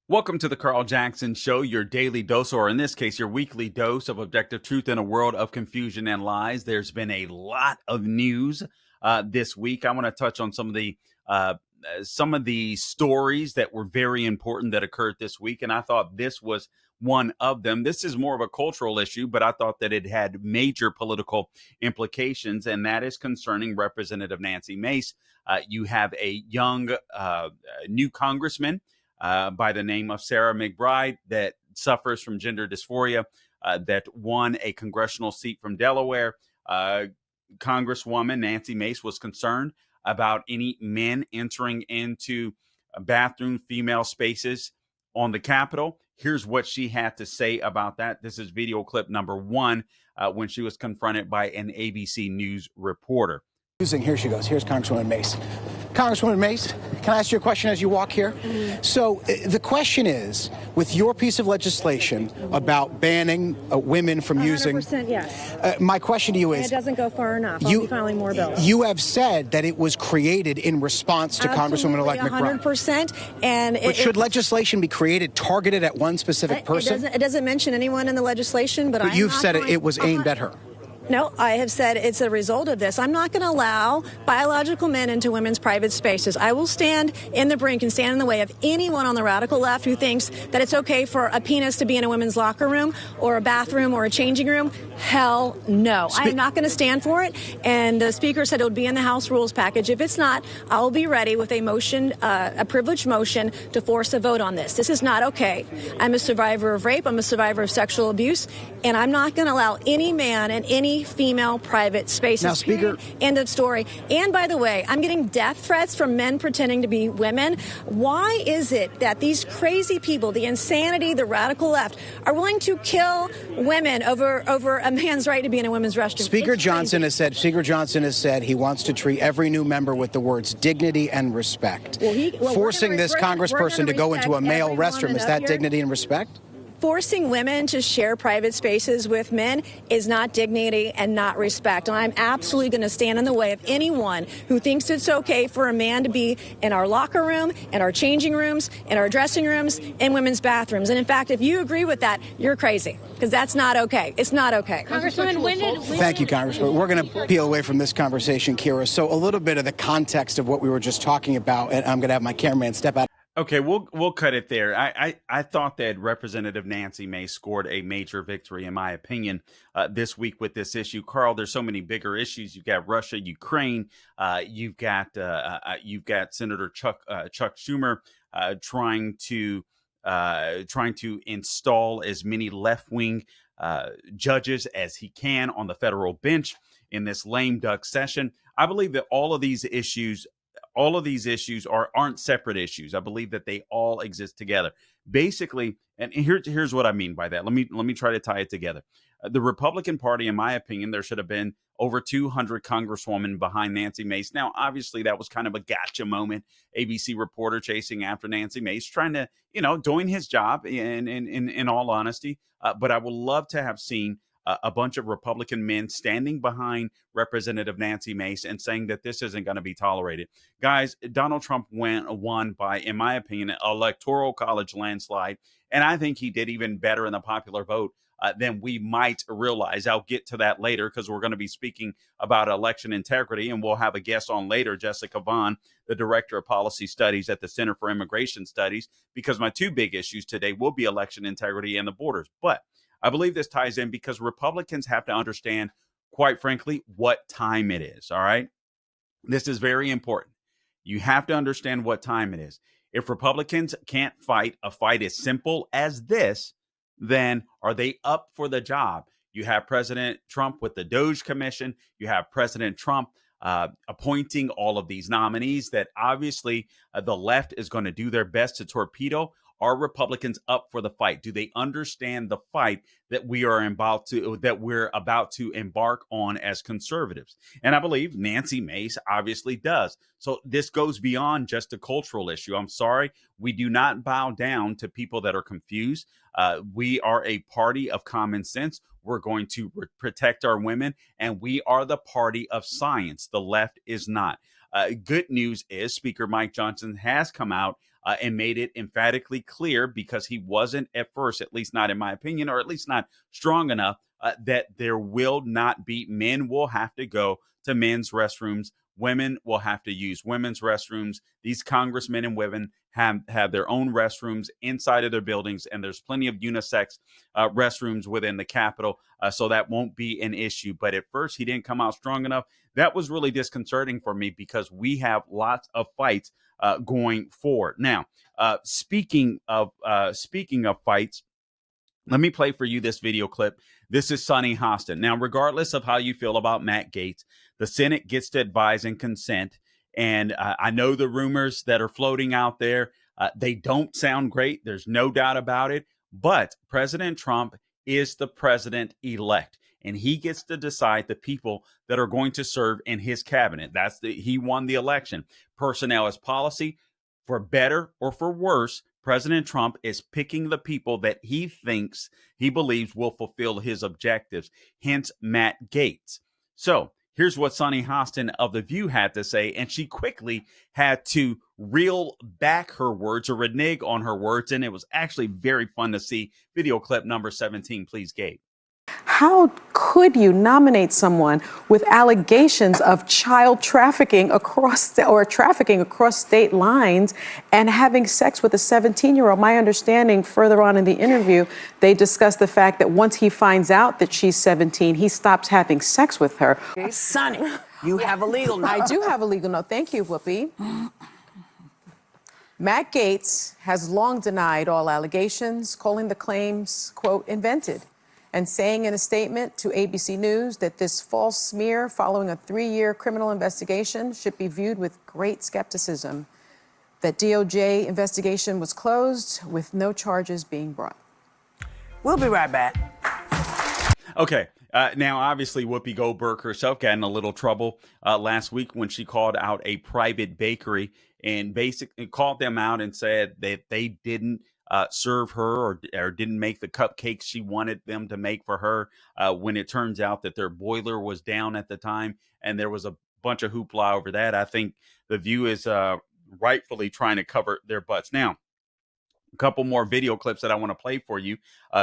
Welcome to the Carl Jackson Show, your daily dose, or in this case, your weekly dose of objective truth in a world of confusion and lies. There's been a lot of news this week. I want to touch on some of the stories that were very important that occurred this week, and I thought this was one of them. This is more of a cultural issue, but I thought that it had major political implications, and that is concerning Representative Nancy Mace. You have a young new congressman by the name of Sarah McBride that suffers from gender dysphoria, that won a congressional seat from Delaware. Congresswoman Nancy Mace was concerned about any men entering into bathroom female spaces on the Capitol. Here's what she had to say about that. This is video clip number one when she was confronted by an ABC News reporter. Here she goes. Here's Congresswoman Mace. Congresswoman Mace, can I ask you a question as you walk here? So the question is, with your piece of legislation about banning women from using... 100% yes. My question to you is... And it doesn't go far enough. I'll be filing more bills. You have said that it was created in response to Congresswoman-elect McBride. 100%. And but should legislation be created targeted at one specific person? It doesn't mention anyone in the legislation, but you've said it was aimed at her. No, I have said it's a result of this. I'm not going to allow biological men into women's private spaces. I will stand in the brink and stand in the way of anyone on the radical left who thinks that it's okay for a penis to be in a women's locker room or a bathroom or a changing room. Hell no. I am not going to stand for it. And the Speaker said it would be in the House rules package. If it's not, I'll be ready with a motion, a privileged motion to force a vote on this. This is not okay. I'm a survivor of rape. I'm a survivor of sexual abuse. And I'm not going to allow any man in any female private spaces. Now, Speaker, end of story. And by the way, I'm getting death threats from men pretending to be women. Why is it that these crazy people, the insanity, the radical left, are willing to kill women over a man's right to be in a women's restroom? Speaker Johnson has said he wants to treat every new member with the words dignity and respect. Forcing this congressperson to go into a male restroom, is that dignity and respect? Forcing women to share private spaces with men is not dignity and not respect. And I'm absolutely going to stand in the way of anyone who thinks it's okay for a man to be in our locker room, in our changing rooms, in our dressing rooms, in women's bathrooms. And in fact, if you agree with that, you're crazy, because that's not okay. It's not okay. Congresswoman, Thank you, Congresswoman. We're going to peel away from this conversation, Kira. So a little bit of the context of what we were just talking about, and I'm going to have my cameraman step out. Okay, we'll cut it there. I thought that Representative Nancy Mace scored a major victory, in my opinion, this week with this issue. Carl, there's so many bigger issues. You've got Russia, Ukraine. You've got Senator Chuck Schumer trying to install as many left-wing judges as he can on the federal bench in this lame duck session. I believe that all of these issues aren't separate issues. I believe that they all exist together. Basically, and here's what I mean by that. Let me try to tie it together. The Republican Party, in my opinion, there should have been over 200 congresswomen behind Nancy Mace. Now, obviously, that was kind of a gotcha moment. ABC reporter chasing after Nancy Mace, trying to, doing his job in all honesty. But I would love to have seen a bunch of Republican men standing behind Representative Nancy Mace and saying that this isn't going to be tolerated. Guys, Donald Trump won by, in my opinion, an electoral college landslide. And I think he did even better in the popular vote than we might realize. I'll get to that later because we're going to be speaking about election integrity, and we'll have a guest on later, Jessica Vaughn, the Director of Policy Studies at the Center for Immigration Studies, because my two big issues today will be election integrity and the borders. But I believe this ties in because Republicans have to understand, quite frankly, what time it is. All right. This is very important. You have to understand what time it is. If Republicans can't fight a fight as simple as this, then are they up for the job? You have President Trump with the Doge Commission. You have President Trump appointing all of these nominees that obviously the left is going to do their best to torpedo. Are Republicans up for the fight? Do they understand the fight that we're about to embark on as conservatives? And I believe Nancy Mace obviously does. So this goes beyond just a cultural issue. I'm sorry. We do not bow down to people that are confused. We are a party of common sense. We're going to protect our women, and we are the party of science. The left is not. Good news is Speaker Mike Johnson has come out and made it emphatically clear, because he wasn't at first, at least not in my opinion, or at least not strong enough, that there will not be, men will have to go to men's restrooms. Women will have to use women's restrooms. These congressmen and women have their own restrooms inside of their buildings, and there's plenty of unisex restrooms within the Capitol, so that won't be an issue. But at first, he didn't come out strong enough. That was really disconcerting for me, because we have lots of fights going forward. Now, speaking of fights, let me play for you this video clip. This is Sonny Hostin. Now, regardless of how you feel about Matt Gaetz, the Senate gets to advise and consent. And I know the rumors that are floating out there, they don't sound great. There's no doubt about it. But President Trump is the president-elect, and he gets to decide the people that are going to serve in his cabinet. He won the election. Personnel is policy. For better or for worse, President Trump is picking the people that he believes will fulfill his objectives, hence Matt Gaetz. So here's what Sonny Hostin of The View had to say, and she quickly had to reel back her words or renege on her words, and it was actually very fun to see. Video clip number 17, please, Gabe. How could you nominate someone with allegations of child trafficking across state lines and having sex with a 17-year-old? My understanding, further on in the interview, they discussed the fact that once he finds out that she's 17, he stops having sex with her. Sonny, you have a legal note. I do have a legal note. Thank you, Whoopi. Matt Gaetz has long denied all allegations, calling the claims, quote, invented, and saying in a statement to ABC News that this false smear following a 3-year criminal investigation should be viewed with great skepticism. That DOJ investigation was closed with no charges being brought. We'll be right back. Okay. Now, obviously, Whoopi Goldberg herself got in a little trouble last week when she called out a private bakery and basically called them out and said that they didn't serve her or didn't make the cupcakes she wanted them to make for her, when it turns out that their boiler was down at the time, and there was a bunch of hoopla over that. I think The View is rightfully trying to cover their butts. Now, a couple more video clips that I want to play for you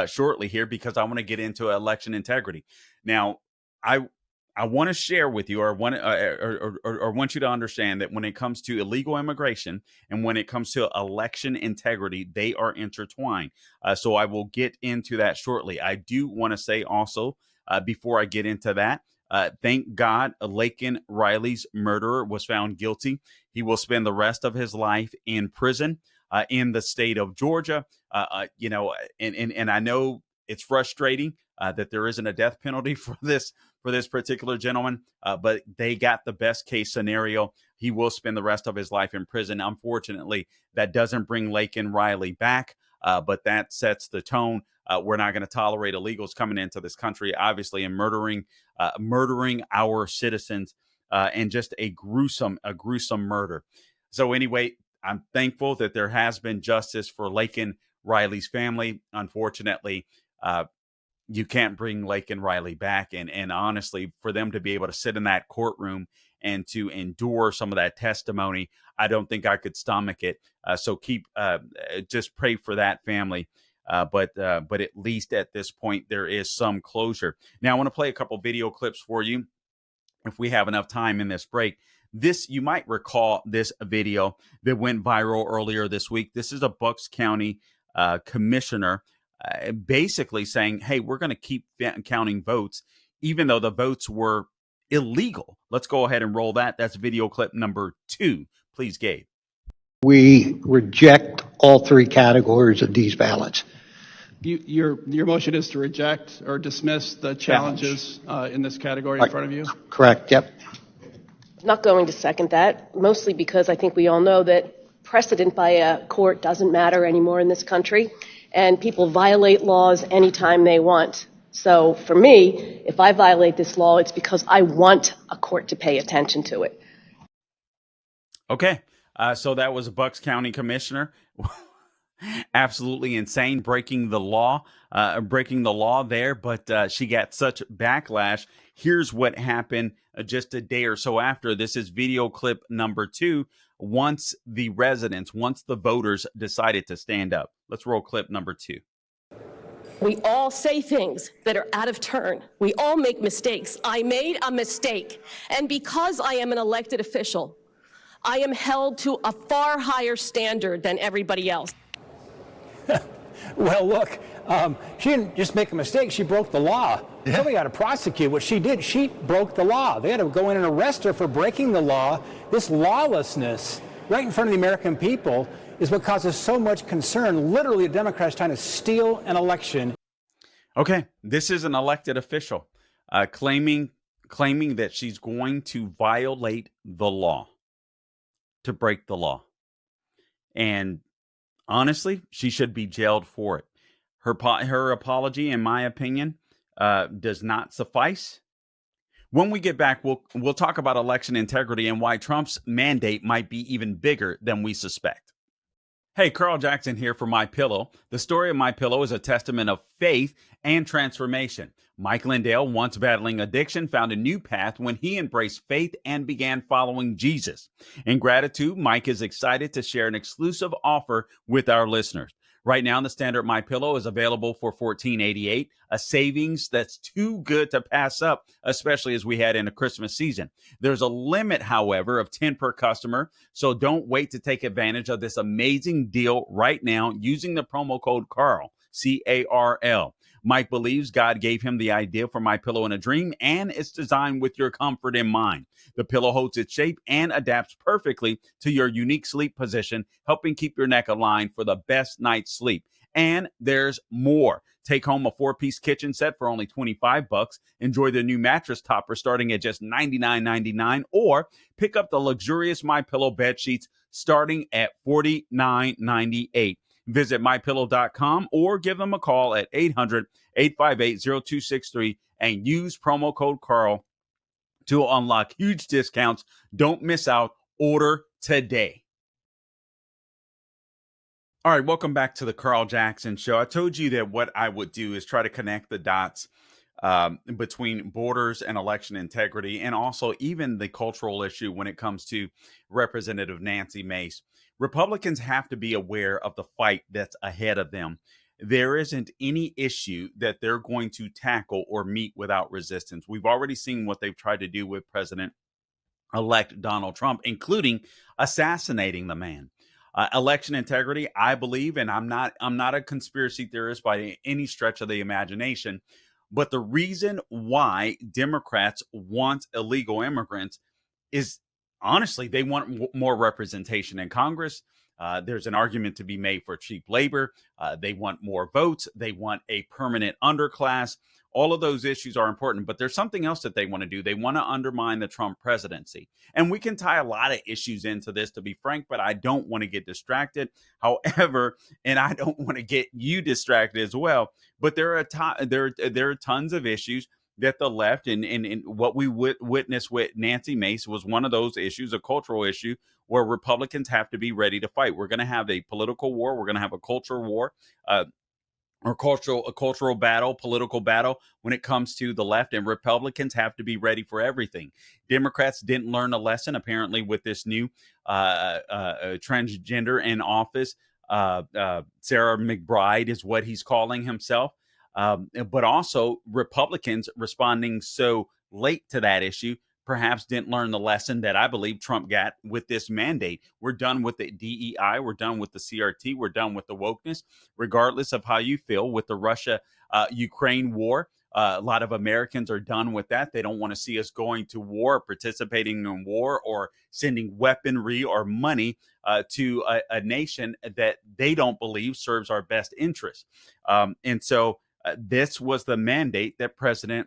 shortly here, because I want to get into election integrity. Now, I want to share with you, or want you to understand that when it comes to illegal immigration and when it comes to election integrity, they are intertwined. So I will get into that shortly. I do want to say also, before I get into that, thank God Laken Riley's murderer was found guilty. He will spend the rest of his life in prison in the state of Georgia. And I know it's frustrating that there isn't a death penalty for this particular gentleman, but they got the best case scenario. He will spend the rest of his life in prison. Unfortunately, that doesn't bring Laken Riley back, but that sets the tone. We're not going to tolerate illegals coming into this country, obviously, and murdering our citizens, and just a gruesome murder. So anyway, I'm thankful that there has been justice for Laken Riley's family. Unfortunately, you can't bring Laken Riley back. And honestly, for them to be able to sit in that courtroom and to endure some of that testimony, I don't think I could stomach it. So just pray for that family. But at least at this point, there is some closure. Now, I want to play a couple video clips for you if we have enough time in this break. You might recall this video that went viral earlier this week. This is a Bucks County commissioner basically saying, hey, we're going to keep counting votes, even though the votes were illegal. Let's go ahead and roll that. That's video clip number 2. Please, Gabe. We reject all 3 categories of these ballots. Your motion is to reject or dismiss the challenges in this category in front of you? Correct, yep. Not going to second that, mostly because I think we all know that precedent by a court doesn't matter anymore in this country, and people violate laws anytime they want. So for me, if I violate this law, it's because I want a court to pay attention to it. Okay, so that was a Bucks County commissioner. Absolutely insane, breaking the law there, but she got such backlash. Here's what happened just a day or so after. This is video clip number 2. Once the voters decided to stand up. Let's roll clip number 2. We all say things that are out of turn. We all make mistakes. I made a mistake. And because I am an elected official, I am held to a far higher standard than everybody else. Well, look, she didn't just make a mistake. She broke the law. Somebody got to prosecute what she did. She broke the law. They had to go in and arrest her for breaking the law. This lawlessness right in front of the American people is what causes so much concern. Literally, the Democrats trying to steal an election. Okay, this is an elected official claiming that she's going to violate the law, to break the law. And honestly, she should be jailed for it. Her apology, in my opinion, does not suffice. When we get back, we'll talk about election integrity and why Trump's mandate might be even bigger than we suspect. Hey, Carl Jackson here for My Pillow. The story of My Pillow is a testament of faith and transformation. Mike Lindell, once battling addiction, found a new path when he embraced faith and began following Jesus. In gratitude, Mike is excited to share an exclusive offer with our listeners. Right now, the standard My Pillow is available for $14.88, a savings that's too good to pass up, especially as we head into Christmas season. There's a limit, however, of 10 per customer, so don't wait to take advantage of this amazing deal right now using the promo code CARL, C-A-R-L. Mike believes God gave him the idea for My Pillow in a dream, and it's designed with your comfort in mind. The pillow holds its shape and adapts perfectly to your unique sleep position, helping keep your neck aligned for the best night's sleep. And there's more. Take home a 4-piece kitchen set for only $25. Enjoy the new mattress topper starting at just $99.99, or pick up the luxurious My Pillow bed sheets starting at $49.98. Visit mypillow.com or give them a call at 800-858-0263 and use promo code CARL to unlock huge discounts. Don't miss out. Order today. All right, welcome back to the Carl Jackson Show. I told you that what I would do is try to connect the dots between borders and election integrity, and also even the cultural issue when it comes to Representative Nancy Mace. Republicans have to be aware of the fight that's ahead of them. There isn't any issue that they're going to tackle or meet without resistance. We've already seen what they've tried to do with President-elect Donald Trump, including assassinating the man. Election integrity, I believe, and I'm not a conspiracy theorist by any stretch of the imagination, but the reason why Democrats want illegal immigrants is, honestly, they want more representation in Congress. There's an argument to be made for cheap labor. They want more votes. They want a permanent underclass. All of those issues are important, but there's something else that they want to do. They want to undermine the Trump presidency. And we can tie a lot of issues into this, to be frank, but I don't want to get distracted. However, and I don't want to get you distracted as well, but there are tons of issues that the left, and what we witnessed with Nancy Mace was one of those issues, a cultural issue where Republicans have to be ready to fight. We're going to have a political war. We're going to have a culture war, or cultural battle, political battle when it comes to the left, and Republicans have to be ready for everything. Democrats didn't learn a lesson, apparently, with this new transgender in office. Sarah McBride is what he's calling himself. But also Republicans responding so late to that issue perhaps didn't learn the lesson that I believe Trump got with this mandate. We're done with the DEI. We're done with the CRT. We're done with the wokeness, regardless of how you feel with the Russia-Ukraine war. A lot of Americans are done with that. They don't want to see us going to war, participating in war, or sending weaponry or money to a nation that they don't believe serves our best interest. And so this was the mandate that President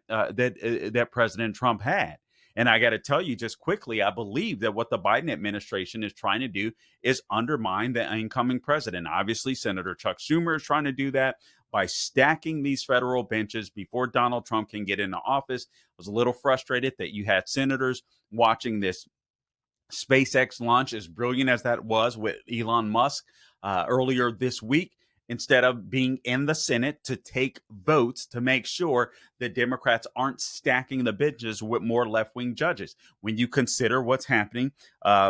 Trump had. And I got to tell you just quickly, I believe that what the Biden administration is trying to do is undermine the incoming president. Obviously, Senator Chuck Schumer is trying to do that by stacking these federal benches before Donald Trump can get into office. I was a little frustrated that you had senators watching this SpaceX launch, as brilliant as that was with Elon Musk earlier this week, instead of being in the Senate to take votes to make sure that Democrats aren't stacking the benches with more left-wing judges. When you consider what's happening, in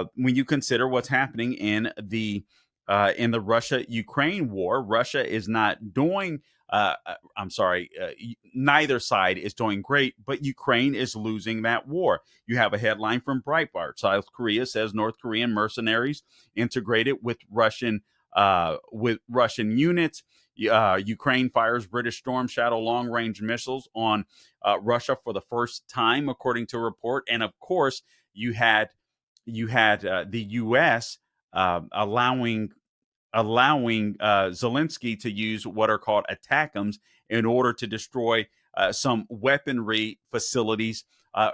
the Russia-Ukraine war, Russia is not doing. I'm sorry. Neither side is doing great, but Ukraine is losing that war. You have a headline from Breitbart. South Korea says North Korean mercenaries integrated with Russian units. Ukraine fires British Storm Shadow long-range missiles on Russia for the first time, according to a report. And of course, you had the U.S. Allowing Zelensky to use what are called ATACMs in order to destroy some weaponry facilities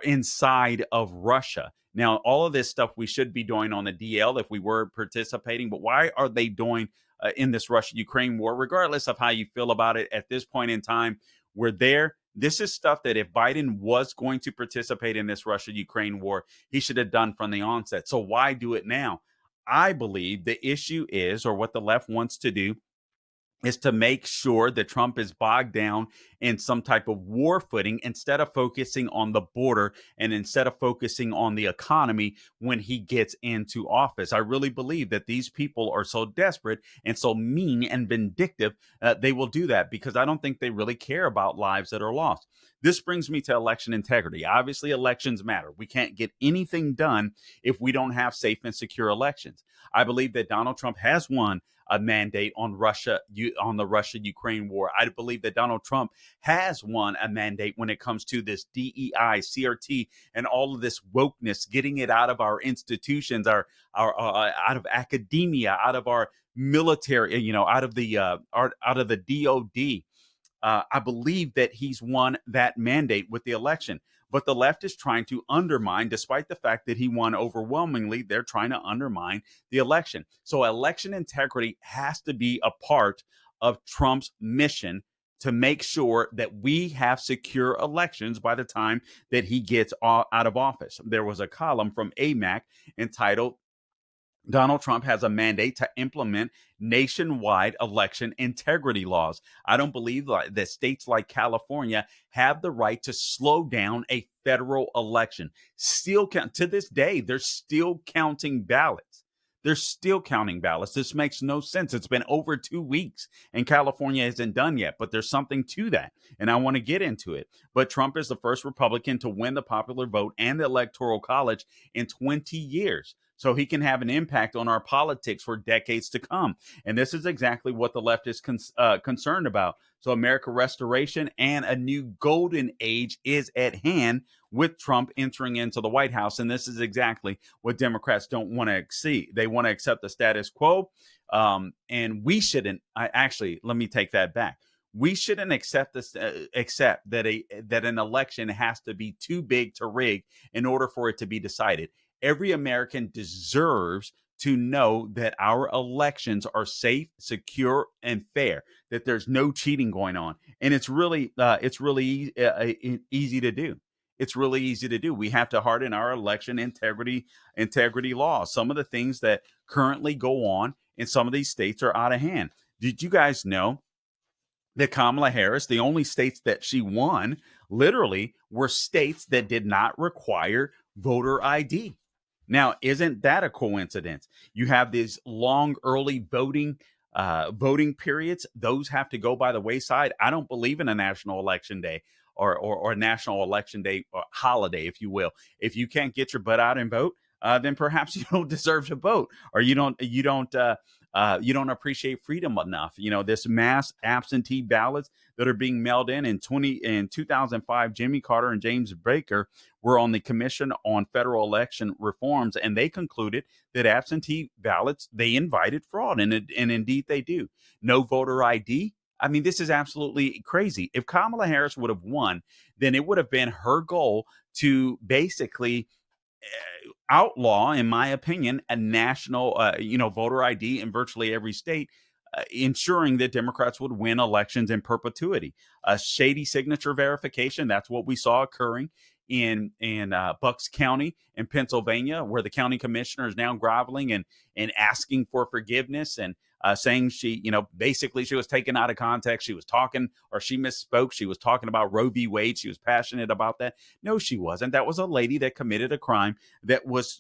inside of Russia. Now, all of this stuff we should be doing on the DL if we were participating, but why are they doing in this Russia-Ukraine war? Regardless of how you feel about it at this point in time, we're there. This is stuff that if Biden was going to participate in this Russia-Ukraine war, he should have done from the onset. So why do it now? I believe the issue is, or what the left wants to do, is to make sure that Trump is bogged down in some type of war footing instead of focusing on the border and instead of focusing on the economy when he gets into office. I really believe that these people are so desperate and so mean and vindictive they will do that because I don't think they really care about lives that are lost. This brings me to election integrity. Obviously, elections matter. We can't get anything done if we don't have safe and secure elections. I believe that Donald Trump has won a mandate on the Russia-Ukraine war. I believe that Donald Trump has won a mandate when it comes to this DEI, CRT, and all of this wokeness, getting it out of our institutions, our out of academia, out of our military, out of the DOD. I believe that he's won that mandate with the election. But the left is trying to undermine, despite the fact that he won overwhelmingly, they're trying to undermine the election. So election integrity has to be a part of Trump's mission to make sure that we have secure elections by the time that he gets out of office. There was a column from AMAC entitled Donald Trump has a mandate to implement nationwide election integrity laws. I don't believe that states like California have the right to slow down a federal election. To this day, they're still counting ballots. They're still counting ballots. This makes no sense. It's been over 2 weeks and California isn't done yet, but there's something to that. And I want to get into it. But Trump is the first Republican to win the popular vote and the Electoral College in 20 years. So he can have an impact on our politics for decades to come. And this is exactly what the left is concerned about. So America restoration and a new golden age is at hand with Trump entering into the White House. And this is exactly what Democrats don't want to see. They want to accept the status quo. And we shouldn't. Let me take that back. We shouldn't accept that an election has to be too big to rig in order for it to be decided. Every American deserves to know that our elections are safe, secure, and fair, that there's no cheating going on. And it's really easy to do. It's really easy to do. We have to harden our election integrity laws. Some of the things that currently go on in some of these states are out of hand. Did you guys know that Kamala Harris, the only states that she won, literally were states that did not require voter ID? Now, isn't that a coincidence? You have these long early voting periods. Those have to go by the wayside. I don't believe in a national election day or a national election day or holiday, if you will. If you can't get your butt out and vote, then perhaps you don't deserve to vote, or you don't appreciate freedom enough. This mass absentee ballots that are being mailed in 2005, Jimmy Carter and James Baker were on the Commission on Federal Election Reforms, and they concluded that absentee ballots, they invited fraud, and indeed they do. No voter ID. I mean, this is absolutely crazy. If Kamala Harris would have won, then it would have been her goal to basically outlaw, in my opinion, a national, voter ID in virtually every state, ensuring that Democrats would win elections in perpetuity. Shady signature verification, that's what we saw occurring in Bucks County in Pennsylvania, where the county commissioner is now groveling and asking for forgiveness and saying she, basically she was taken out of context. She was talking, or she misspoke. She was talking about Roe v. Wade. She was passionate about that. No, she wasn't. That was a lady that committed a crime that was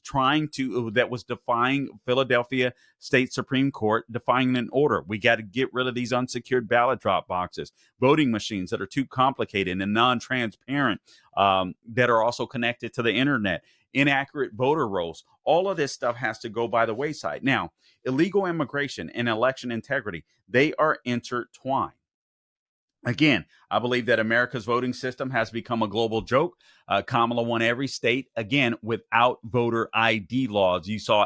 defying Philadelphia State Supreme Court, defying an order. We got to get rid of these unsecured ballot drop boxes, voting machines that are too complicated and non-transparent, that are also connected to the internet, inaccurate voter rolls. All of this stuff has to go by the wayside. Now, illegal immigration and election integrity, they are intertwined. Again, I believe that America's voting system has become a global joke. Kamala won every state, again, without voter ID laws. You saw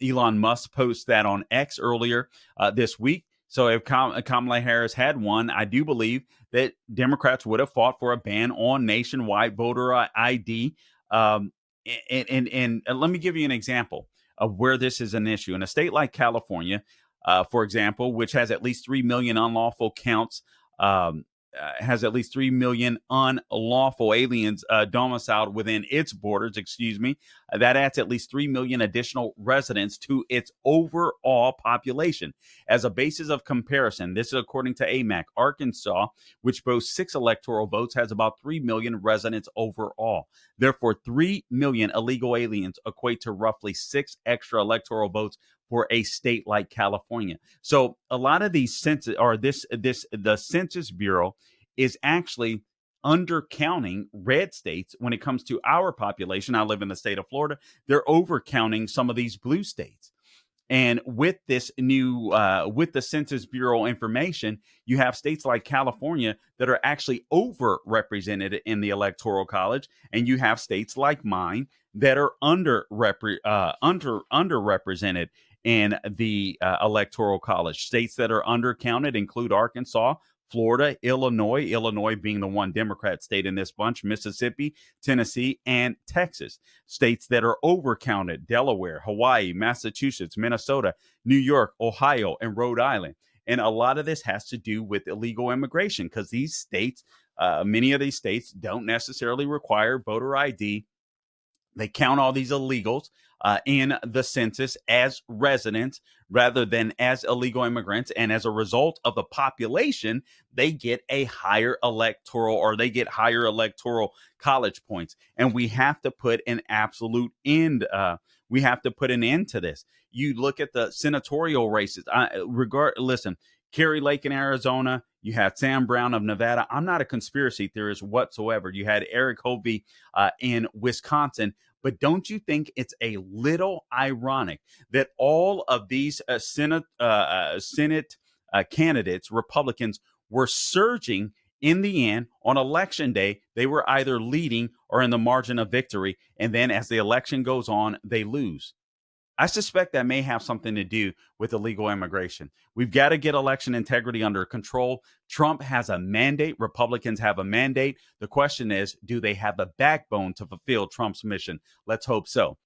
Elon Musk post that on X earlier this week. So if Kamala Harris had won, I do believe that Democrats would have fought for a ban on nationwide voter ID. And let me give you an example of where this is an issue. In a state like California, for example, which has at least 3 million unlawful counts, has at least 3 million unlawful aliens domiciled within its borders, that adds at least 3 million additional residents to its overall population. As a basis of comparison, this is according to AMAC, Arkansas, which boasts 6 electoral votes, has about 3 million residents overall. Therefore, 3 million illegal aliens equate to roughly 6 extra electoral votes for a state like California. So a lot of these census, or the Census Bureau is actually undercounting red states when it comes to our population. I live in the state of Florida. They're overcounting some of these blue states. And with this new, with the Census Bureau information, you have states like California that are actually overrepresented in the Electoral College, and you have states like mine that are underrepresented in the Electoral College. States that are undercounted include Arkansas, Florida, Illinois being the one Democrat state in this bunch, Mississippi, Tennessee, and Texas. States that are overcounted: Delaware, Hawaii, Massachusetts, Minnesota, New York, Ohio, and Rhode Island. And a lot of this has to do with illegal immigration, because these states, many of these states don't necessarily require voter ID. They count all these illegals in the census as residents rather than as illegal immigrants. And as a result of the population, they get a higher electoral college points. And we have to put an absolute end. We have to put an end to this. You look at the senatorial races. Listen, Kerry Lake in Arizona. You had Sam Brown of Nevada. I'm not a conspiracy theorist whatsoever. You had Eric Hovey in Wisconsin. But don't you think it's a little ironic that all of these Senate candidates, Republicans, were surging in the end on election day? They were either leading or in the margin of victory. And then as the election goes on, they lose. I suspect that may have something to do with illegal immigration. We've got to get election integrity under control. Trump has a mandate. Republicans have a mandate. The question is, do they have the backbone to fulfill Trump's mission? Let's hope so.